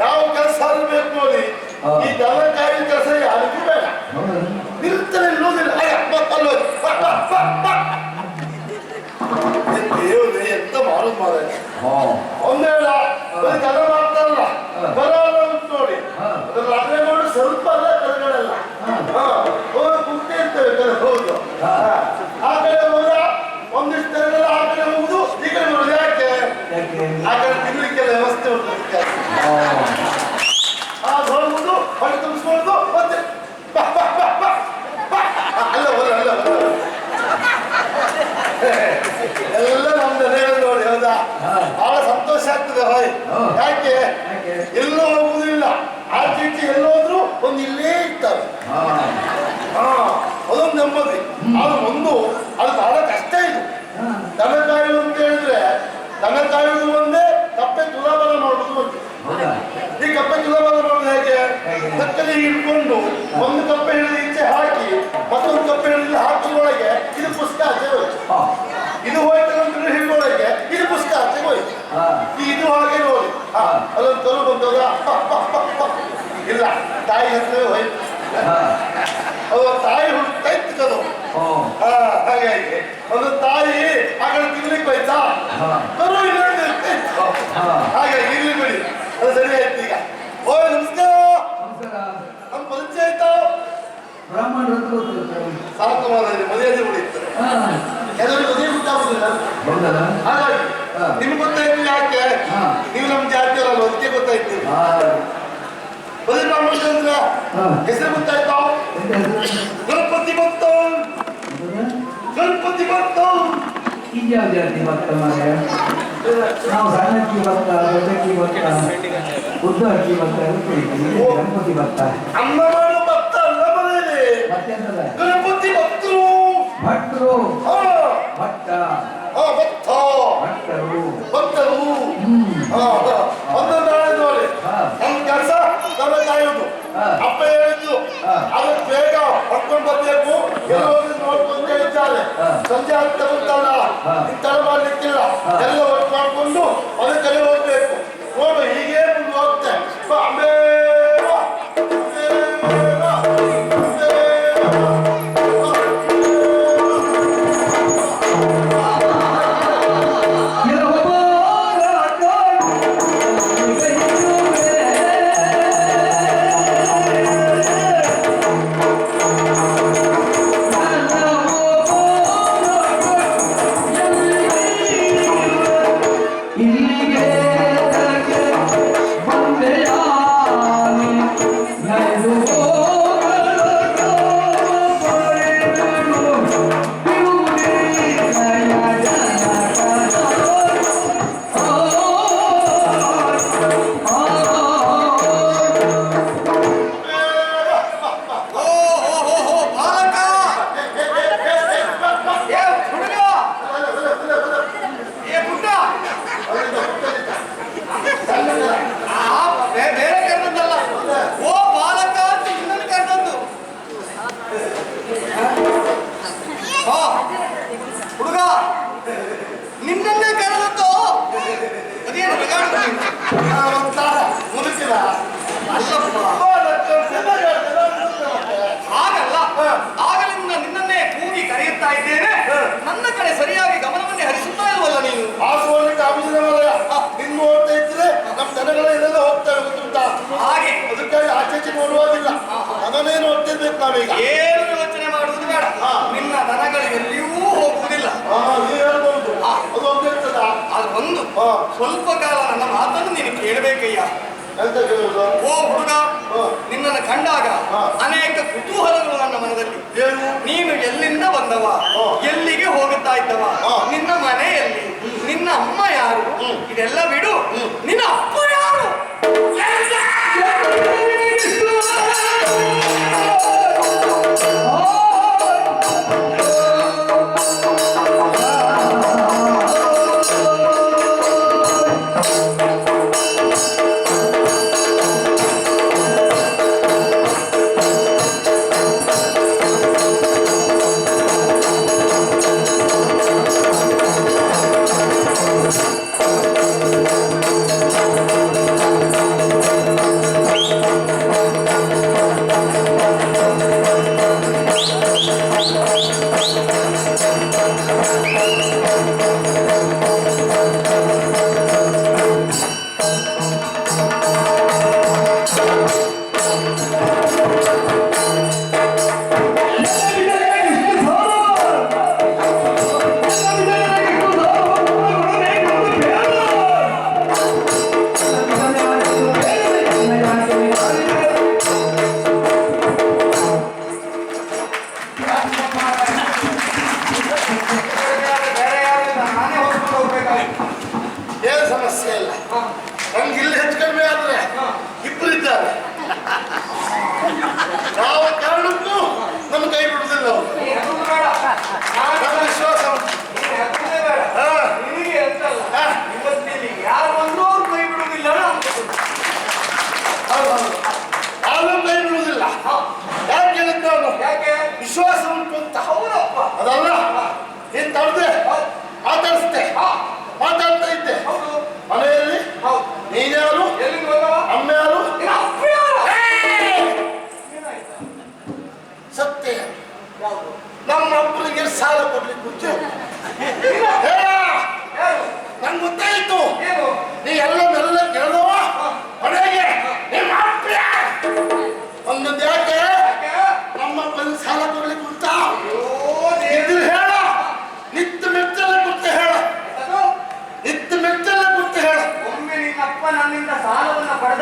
ಯಾವ ಕೆಲಸ ಬೇಕು ನೋಡಿ. ಈ ದನ ಕಾಯಿ ಕೆಲಸ ಯಾರಿಗೂ ಬೇಡ. ನಿಲ್ತಾನೆ ಇಲ್ಲೋದಿಲ್ಲ. ದೇವ್ರೆ ಎಂತ ಮಾಡುದು ಮಾರ. ಒಂದೇಳ ದನ ಮಾಡ್ತಾರಲ್ಲ ಬರೋಲ್ಲ ಉಂಟು ನೋಡಿ. ಅದ್ರಲ್ಲಿ ಅದೇ ಮಾಡಿ ಸ್ವಲ್ಪ ಅಲ್ಲ ಕರೆಗಳೆಲ್ಲ ಕುಂಟೆ ಇರ್ತೇವೆ ಕರೆ. ಹೌದು, ಆ ಕಡೆ ಹೋದ ಒಂದಿಷ್ಟು ತರಗಳೆಲ್ಲ ಆ ಕಡೆ ಹೋಗುದು, ಈ ಕಡೆ ನೋಡುದು. ಯಾಕೆ ಆ ಕಡೆ ತಿನ್ಲಿಕ್ಕೆಲ್ಲ ವ್ಯವಸ್ಥೆ ಉಂಟು. ಹೋಗುದು ಹೊಟ್ಟೆ ತುಂಬಿಸ್ಕೊಳ್ಳುದು ಮತ್ತೆ ಅಲ್ಲ ಅಲ್ಲ ಎಲ್ಲ ನಮ್ದು ನೋಡಿ. ಹೌದಾ, ಬಹಳ ಸಂತೋಷ ಆಗ್ತದೆ. ಹೋಯ್ ಯಾಕೆ ಎಲ್ಲೋ ಹೋಗುದಿಲ್ಲ. ಆಚೆ ಈಚೆ ಎಲ್ಲೋದ್ರು ಒಂದು ಇಲ್ಲೇ ಇರ್ತಾರೆ. ಅದೊಂದು ನೆಮ್ಮದಿ. ಅದು ಒಂದು ಅದು ಬಹಳ ಕಷ್ಟ. ಇದು ದನ ಕಾಯುವುದು ಅಂತ ಹೇಳಿದ್ರೆ, ದನ ಕಾಯುವುದು ಒಂದೇ, ಕಪ್ಪೆ ತುಲಾಬಲ ಮಾಡುವುದು ಒಂದೇ. ಈ ಕಪ್ಪೆ ತುಲಾಬಲ ಮಾಡುವುದು ಹೇಗೆ? ತಕ್ಕಲ್ಲಿ ಇಟ್ಕೊಂಡು ಒಂದು ಕಪ್ಪೆ ಹಿಡಿದು ಈಚೆ ಹಾಕಿ ಮತ್ತೊಂದು ಕಪ್ಪೆ ಹಿಡಿದು ಹಾಕಿದೊಳಗೆ ಇದು ಪುಸ್ತಕ ಆಚೆ ಹೋಯ್ತು. ಇದು ಹೋಯ್ತು ನಂತರ ಹಿಡಿದೊಳಗೆ ಇದು ಪುಸ್ತಕ ಆಚೆ ಹೋಯ್ತು. ಇದು ಹಾಗೆ ನೋಡಿ. ಅದೊಂದು ಕರು ಬಂದದ ಇಲ್ಲ, ತಾಯಿ ಹತ್ರ ಹೋಯ್ತು. ಅದು ತಾಯಿ ಹುಡುಕ್ತಾ ಇತ್ತು ಕದು. ಹಾಗಾಗಿ ಒಂದು ತಾಯಿ ಆ ಕಡೆ ತಿನ್ಲಿಕ್ಕೆ ಹೋಯ್ತಾ, ಕರು ಇರ್ತಾ ಇತ್ತು. ಹಾಗಾಗಿ ಇಲ್ಲಿ ಬಿಡಿ, ಅದು ಸರಿ ಆಯ್ತು. ಈಗ ಓಯ್ ನಮಸ್ಕಾರ, ನಮ್ಮ ಪರಿಚಯ ಆಯ್ತಾ? ಸಾಕು ಮಾರಾಯ, ಮರ್ಯಾದೆ ಉಳಿಯುತ್ತದೆ. ಕೆಲವರಿಗೆ ಮದುವೆ ಗೊತ್ತಾಗುದಿಲ್ಲ. ಹಾಗಾಗಿ ನಿಮ್ಗೆ ಗೊತ್ತಾಯ್ತು. ಯಾಕೆ ನೀವು ನಮ್ಮ ಜಾತಿಯವರಲ್ಲ, ಅದಕ್ಕೆ ಗೊತ್ತಾಯ್ತು. ಮದುವೆ ಬ್ರಾಹ್ಮಣ ಅಂದ್ರೆ ಹೆಸರು ಗೊತ್ತಾಯ್ತಾ? ಗಣಪತಿ ಭಕ್ತ. ಗಣಪತಿ ಭಕ್ತ ಇದ್ಯಾವ ಜಾತಿ ಭಕ್ತ ಮಾರ್ರೆ? ನಾವು ಸಣ್ಣಕ್ಕಿ ಭಕ್ತ, ದೊಡ್ಡಕ್ಕಿ ಭಕ್ತ, ಉದ್ದ ಅಕ್ಕಿ ಭಕ್ತ ಗಣಪತಿ ಭಕ್ತ. ಅಮ್ಮ ಮಾಡೋ ಭಕ್ತ ಅಲ್ಲ ಮನೆಯಲ್ಲಿ. ಮತ್ತೆಂತದ? ಗಣಪತಿ ಭಕ್ತರು. ಭಕ್ತರು ಭಕ್ತ ಭಕ್ತ ಭಕ್ತರು ಭಕ್ತರು. ಒಂದು ನಾಳೆ ನೋಡಿ ನಮ್ಮ ಕೆಲಸ ದನ ಕಾಯುವುದು. ಅಪ್ಪ ಹೇಳಿದ್ದು ಅದಕ್ಕೆ ಬೇಗ ಹೊತ್ಕೊಂಡು ಬರ್ಬೇಕು. ಕೆಲವರು ನೋಡ್ಕೊಂಡು ಇದ್ದಾರೆ. ಸಂಜೆ ಆಗ್ತಾ ಉಂಟಲ್ಲ, ತಡ ಮಾಡ್ಲಿಕ್ಕಿಲ್ಲ. ಎಲ್ಲ ಒಟ್ಟು ಮಾಡ್ಕೊಂಡು ಅದಕ್ಕೆ ಕಡೆ ಹೋಗ್ಬೇಕು. ನೋಡು ಹೀಗೆ ಮುಂದೆ ಹೋಗ್ತೆ. ಹಾಗಲ್ಲ, ಆಗಲಿಂದ ನಿನ್ನನ್ನೇ ಕೂಗಿ ಕರೆಯುತ್ತಾ ಇದ್ದೇನೆ. ನನ್ನ ಕಡೆ ಸರಿಯಾಗಿ ಗಮನವನ್ನೇ ಹರಿಸುತ್ತಾ ಇಲ್ವಲ್ಲ ನೀನು? ನಿನ್ನ ನೋಡ್ತಾ ಇದ್ರೆ ನಮ್ಮ ದನಗಳೆಲ್ಲ ಹೋಗ್ತವೆ ಗೊತ್ತುಂಟಾ? ಹಾಗೆ ಅದಕ್ಕಾಗಿ ಆಚೆ ನೋಡುವುದಿಲ್ಲ, ಅದನ್ನೇ ನೋಡ್ತಿರ್ಬೇಕು ನಾವೀಗ. ಏನು ಯೋಚನೆ ಮಾಡುವುದು ಬೇಡ. ನಿನ್ನ ದನಗಳಿಗೆ ಎಲ್ಲಿಯೂ ಹೋಗುವುದಿಲ್ಲ. ನೀವು ಹೇಳ್ಬಹುದು, ಅದೊಂದು ಇರ್ತದ. ಅದು ಒಂದು ಸ್ವಲ್ಪ ಕಾಲ ನನ್ನ ಮಾತನ್ನು ನೀನು ಕೇಳಬೇಕಯ್ಯ. ಎಂತ ಕೇಳುವುದು? ಓ ಹುಡುಗ, ನಿನ್ನನ್ನು ಕಂಡಾಗ ಅನೇಕ ಕುತೂಹಲಗಳು ನನ್ನ ಮನದಲ್ಲಿ. ನೀನು ಎಲ್ಲಿಂದ ಬಂದವ, ಎಲ್ಲಿಗೆ ಹೋಗುತ್ತಾ ಇದ್ದವ, ನಿನ್ನ ಮನೆ ಎಲ್ಲಿ, ನಿನ್ನ ಅಮ್ಮ ಯಾರು, ಇದೆಲ್ಲ ಬಿಡು. ನಿನ್ನ ಅಪ್ಪ ಯಾರು?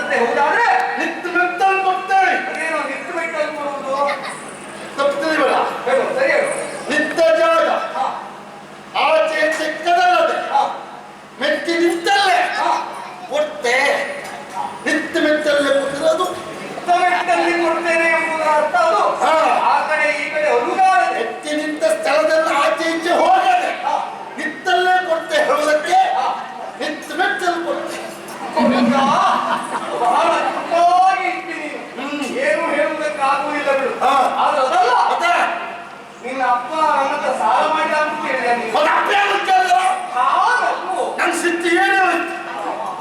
ಕೊಟ್ಟದ್ದೇ ಹೌದಾದ್ರೆ ನಿತ್ತು ಮೆತ್ತಲು ಕೊಡ್ತೇವೆ. ಅದೇನೋ ನಿತ್ತು ಮೆಟ್ಟಲು ಕೊಡುವುದು ತಪ್ಪಿದೆ ಬೇಡ. ಹೇಳು ಸರಿ ಹೇಳು. ನಿತ್ತ ಜಾಗ ಹಾ, ಆಚೆ ಚಿಕ್ಕದಲ್ಲದೆ ಹಾ, ಮೆಚ್ಚಿ ನಿಂತಲ್ಲೇ ಹಾ. ಕೊಡ್ತೆ. ನಿತ್ತ ಮೆತ್ತಲ್ಲೇ ಕೊಟ್ಟಿರೋದು. ನಿತ್ತ ಮೆಟ್ಟಲ್ಲಿ ಕೊಡ್ತೇನೆ ಎಂಬುದರ ಅರ್ಥ ಅದು ಹಾ. ಆ ಕಡೆ ಈ ಕಡೆ ಹುಡುಗಾಡದೆ ಮೆಚ್ಚಿ ನಿಂತ ಸ್ಥಳದಲ್ಲಿ ಆಚೆ ಈಚೆ ಹೋಗದೆ ನಿತ್ತಲ್ಲೇ ಕೊಡ್ತೆ ಹೇಳೋದಕ್ಕೆ ನಿತ್ತ ಮೆಚ್ಚಲು ಕೊಡ್ತೆ. ಬಹಳ ಚುಕ್ಕಾಗಿ ಇರ್ತೀನಿ. ಏನು ಹೇಳುವುದಕ್ಕಾಗುವುದಿಲ್ಲ ಬಿಡು. ಹಾ. ಆದ್ರೆ ಅದಲ್ಲ, ಮತ್ತೆ ನಿನ್ನ ಅಪ್ಪ ನನ್ನ ಸಾಲ ಮಾಡಿದ ಅಂತ ಕೇಳಿದೆ ನೀನು. ಅದು ಅಪ್ಪೆ ಆಗುತ್ತಲ್ಲ. ಹಾಗಲ್ವೋ? ನನ್ನ ಸ್ಥಿತಿ ಏನೇ ಹೋಯ್ತು.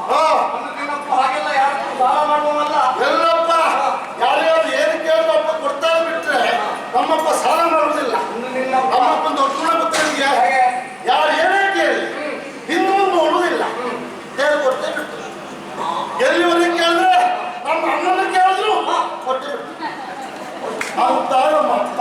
ಹಾ ಒಂದು ನಿನ್ನಪ್ಪ ಹಾಗೆಲ್ಲ ಯಾರು ಸಾಲ ಮಾಡುವವಲ್ಲ. ಎಲ್ಲಪ್ಪ ಯಾರ್ಯಾರು ಏನು ಕೇಳಿದ್ರು ಅಪ್ಪ ಕೊಡ್ತಾ ಬಿಟ್ರೆ ನಮ್ಮಪ್ಪ ಸಾಲ ಮಾಡುವುದಿಲ್ಲ. ಒಂದು ನಿನ್ನಪ್ಪ ನಮ್ಮಪ್ಪಂದು ಒಟ್ಟು ಗೊತ್ತಿಗೆ ಹೇಗೆ? ಯಾರು ಏನೇ ಕೇಳಿ ಹಿಂದೆ ಮುಂದೆ ನೋಡುವುದಿಲ್ಲ. ಹೇಳಿ ಕೊಟ್ಟೆ ಬಿಟ್ಟು ಎಲ್ಲಿವರೆಗೆ ಕೇಳಿದ್ರೆ ನಮ್ಮ ಅಣ್ಣನ ಕೇಳಿದ್ರು ಕೊಟ್ಟೆ ಬಿಟ್ಟು ಅಂತ ನಮ್ಮಪ್ಪ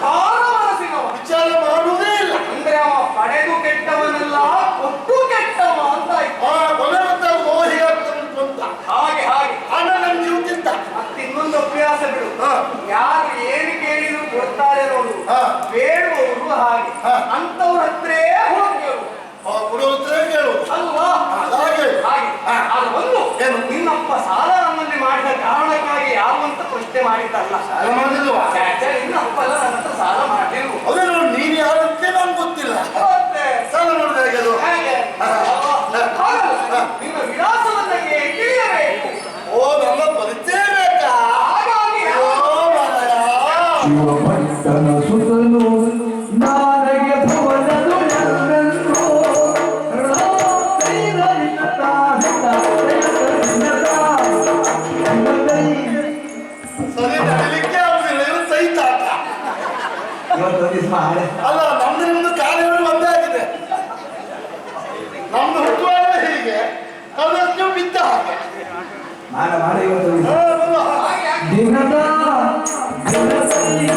ಭಾರ ಮನಸ್ಸಿನವ. ವಿಚಾರ ಮಾಡುವುದೇ ಇಲ್ಲ. ಅಂದ್ರೆ ಅವ ಪಡೆದು ಕೆಟ್ಟವನಲ್ಲ, ಕೊಟ್ಟು ಕೆಟ್ಟವ ಅಂತ ಆಯ್ತು. ಕೊನೆ ಗೊತ್ತಾಗ ಹೀಗಾಗ್ತದೆ ಅಂತ ಹಾಗೆ ಹಾಗೆ ಅಣ್ಣ ನನ್ನ ಜೀವಕ್ಕಿಂತ ಮತ್ತೆ ಇನ್ನೊಂದು ಅಭ್ಯಾಸ ಬಿಡು. ಹಾ. ಯಾರು ಏನು ಕೇಳಿದ್ರು ಕೊಡ್ತಾರೆ ನೋಡು. ಹಾ. ಬೇಡುವವರು ಹಾಗೆ ಹಾ. ಅಂತವ್ರ ಹತ್ರೇ ಹೋಗ್ಯವರು ಕೊಡುವುದ್ರೆ ಕೇಳುವುದು ಅಲ್ವಾ? ಹಾಗೆ ಹಾಗೆ ಹಾ. ಅದು ಒಂದು ಏನು? ನಿನ್ನಪ್ಪ ಸಾಲ ನಮ್ಮಲ್ಲಿ ಮಾಡಿದ ಕಾರಣಕ್ಕಾಗಿ ಯಾರು ಅಂತ ಪ್ರಶ್ನೆ ಮಾಡಿದ್ದಲ್ಲ. ಸಾಲ ಮಾಡಿಲ್ವಾ? ನಿನ್ನಪ್ಪ ಎಲ್ಲ ನನ್ನ ಹತ್ರ ಸಾಲ ಮಾಡಿಲ್ವು. ಅದೇ ನೋಡಿ ನೀನು ಯಾರಂತೆ ನಮ್ಗೆ ಗೊತ್ತಿಲ್ಲ. ಮತ್ತೆ ಸಾಲ ಮಾಡಿದ ಹೇಗೆ ಅದು? ಹೇಗೆ? ಹಾಗಲ್ಲ. ನಿನ್ನ ವಿಳಾಸವನ್ನೇ ತಿಳಿಯಬೇಕು. ಓ ನನ್ನ ಪರಿಚಯ ಬೇಕಾ? ಹಾಗಾಗಿ ಓ ಮಾರಾಯ. ಶಿವಭಕ್ತನ ಸುತನು ನಾನಗೆ ಭವನದು ಎಲ್ಲೆಲ್ಲೋ ಸರಿ ನಡಿಲಿಕ್ಕೆ ಆಗುದಿಲ್ಲ. ಇವರು ಸಹಿತಾಟ. ಇವತ್ತು ದಿವಸ ಮಾಡಿ ಅಲ್ಲ ನಮ್ದು ನಿಮ್ದು ಕಾರ್ಯಗಳು ಒಂದೇ ಆಗಿದೆ. ನಮ್ದು ಹುಟ್ಟುವಾಗ ಹೀಗೆ ಕಳೆದಷ್ಟು ಬಿದ್ದ ಹಾಗೆ. ಮಾಡಿ ಇವತ್ತು ದಿವಸ ಹಾ, ಬರುವ. ಹಾಗೆ ದಿನದ ದಿನದಲ್ಲಿ